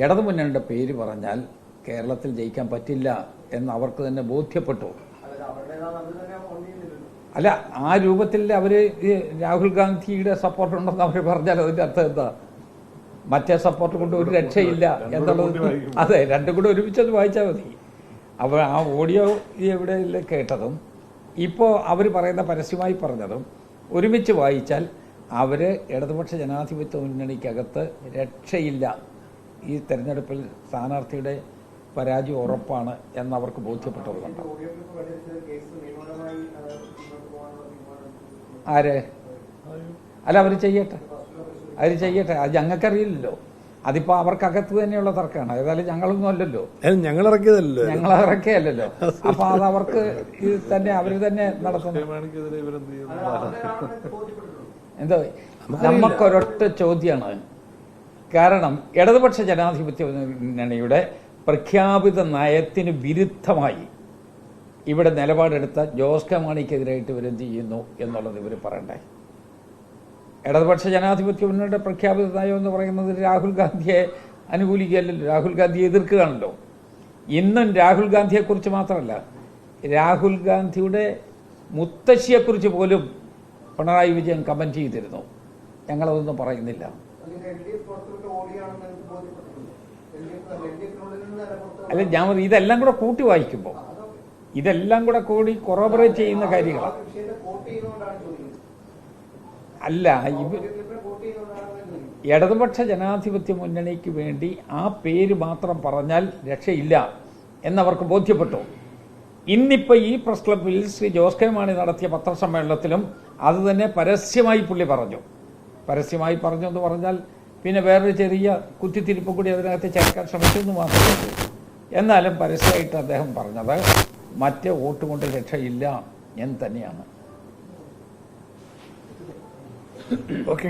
ഇടതുമുന്നണിയുടെ പേര് പറഞ്ഞാൽ കേരളത്തിൽ ജയിക്കാൻ പറ്റില്ല എന്ന് അവർക്ക് തന്നെ ബോധ്യപ്പെട്ടു. അല്ല, ആ രൂപത്തിൽ അവർ രാഹുൽ ഗാന്ധിയുടെ സപ്പോർട്ട് ഉണ്ടെന്ന് അവർ പറഞ്ഞാൽ അതിന്റെ അർത്ഥം എന്താ? മറ്റേ സപ്പോർട്ട് കൊണ്ട് ഒരു രക്ഷയില്ല എന്നുള്ളത്. അതെ, രണ്ടും കൂടെ ഒരുമിച്ചത് വായിച്ചാൽ മതി. അപ്പോൾ ആ ഓഡിയോ എവിടെ കേട്ടതും ഇപ്പോൾ അവർ പറയുന്ന പരസ്യമായി പറഞ്ഞതും ഒരുമിച്ച് വായിച്ചാൽ അവർ ഇടതുപക്ഷ ജനാധിപത്യ മുന്നണിക്കകത്ത് രക്ഷയില്ല, ഈ തെരഞ്ഞെടുപ്പിൽ സ്ഥാനാർത്ഥിയുടെ പരാജയം ഉറപ്പാണ് എന്നവർക്ക് ബോധ്യപ്പെട്ടതുകൊണ്ട്. ആര്? അല്ല, അവർ ചെയ്യട്ടെ, അത് ഞങ്ങൾക്കറിയില്ലല്ലോ. അതിപ്പോ അവർക്കകത്ത് തന്നെയുള്ള തർക്കമാണ്. ഏതായാലും ഞങ്ങളൊന്നും അല്ലല്ലോ, ഞങ്ങളിറക്കിയല്ലോ. അപ്പൊ അത് അവർക്ക് തന്നെ അവർ തന്നെ നടത്തുന്നു. എന്തോ നമുക്കൊരൊറ്റ ചോദ്യമാണ്. കാരണം ഇടതുപക്ഷ ജനാധിപത്യ മുന്നണിയുടെ പ്രഖ്യാപിത നയത്തിന് വിരുദ്ധമായി ഇവിടെ നിലപാടെടുത്ത ജോസ് കെ മാണിക്കെതിരായിട്ട് ഇവരെന്ത് ചെയ്യുന്നു എന്നുള്ളത് ഇവർ പറയണ്ടേ. ഇടതുപക്ഷ ജനാധിപത്യ മുന്നണിയുടെ പ്രഖ്യാപിത നയം എന്ന് പറയുന്നത് രാഹുൽ ഗാന്ധിയെ അനുകൂലിക്കുകയല്ലല്ലോ, രാഹുൽ ഗാന്ധിയെ എതിർക്കുകയാണല്ലോ. ഇന്നും രാഹുൽ ഗാന്ധിയെക്കുറിച്ച് മാത്രമല്ല, രാഹുൽ ഗാന്ധിയുടെ മുത്തശ്ശിയെക്കുറിച്ച് പോലും പിണറായി വിജയൻ കമന്റ് ചെയ്തിരുന്നു. ഞങ്ങളതൊന്നും പറയുന്നില്ല. അല്ല, ഞാൻ ഇതെല്ലാം കൂടെ കൂട്ടി വായിക്കുമ്പോൾ ഇതെല്ലാം കൂടെ കൂടി കൊറോബറേറ്റ് ചെയ്യുന്ന കാര്യങ്ങളാണ്. അല്ല, ഇടതുപക്ഷ ജനാധിപത്യ മുന്നണിക്ക് വേണ്ടി ആ പേര് മാത്രം പറഞ്ഞാൽ രക്ഷയില്ല എന്നവർക്ക് ബോധ്യപ്പെട്ടു. ഇന്നിപ്പോ ഈ പ്രസ് ക്ലബിൽ ശ്രീ ജോസ് കെ മാണി നടത്തിയ പത്രസമ്മേളനത്തിലും അത് തന്നെ പരസ്യമായി പുള്ളി പറഞ്ഞു. പരസ്യമായി പറഞ്ഞു എന്ന് പറഞ്ഞാൽ പിന്നെ വേറൊരു ചെറിയ കുത്തിത്തിരിപ്പ് കൂടി അതിനകത്ത് ചേർക്കാൻ ശ്രമിച്ചു എന്ന് മാത്രമേ ഉള്ളൂ. എന്നാലും പരസ്യമായിട്ട് അദ്ദേഹം പറഞ്ഞത് മറ്റേ വോട്ട് കൊണ്ട് രക്ഷയില്ല എന്ന് തന്നെയാണ്. ഓക്കെ.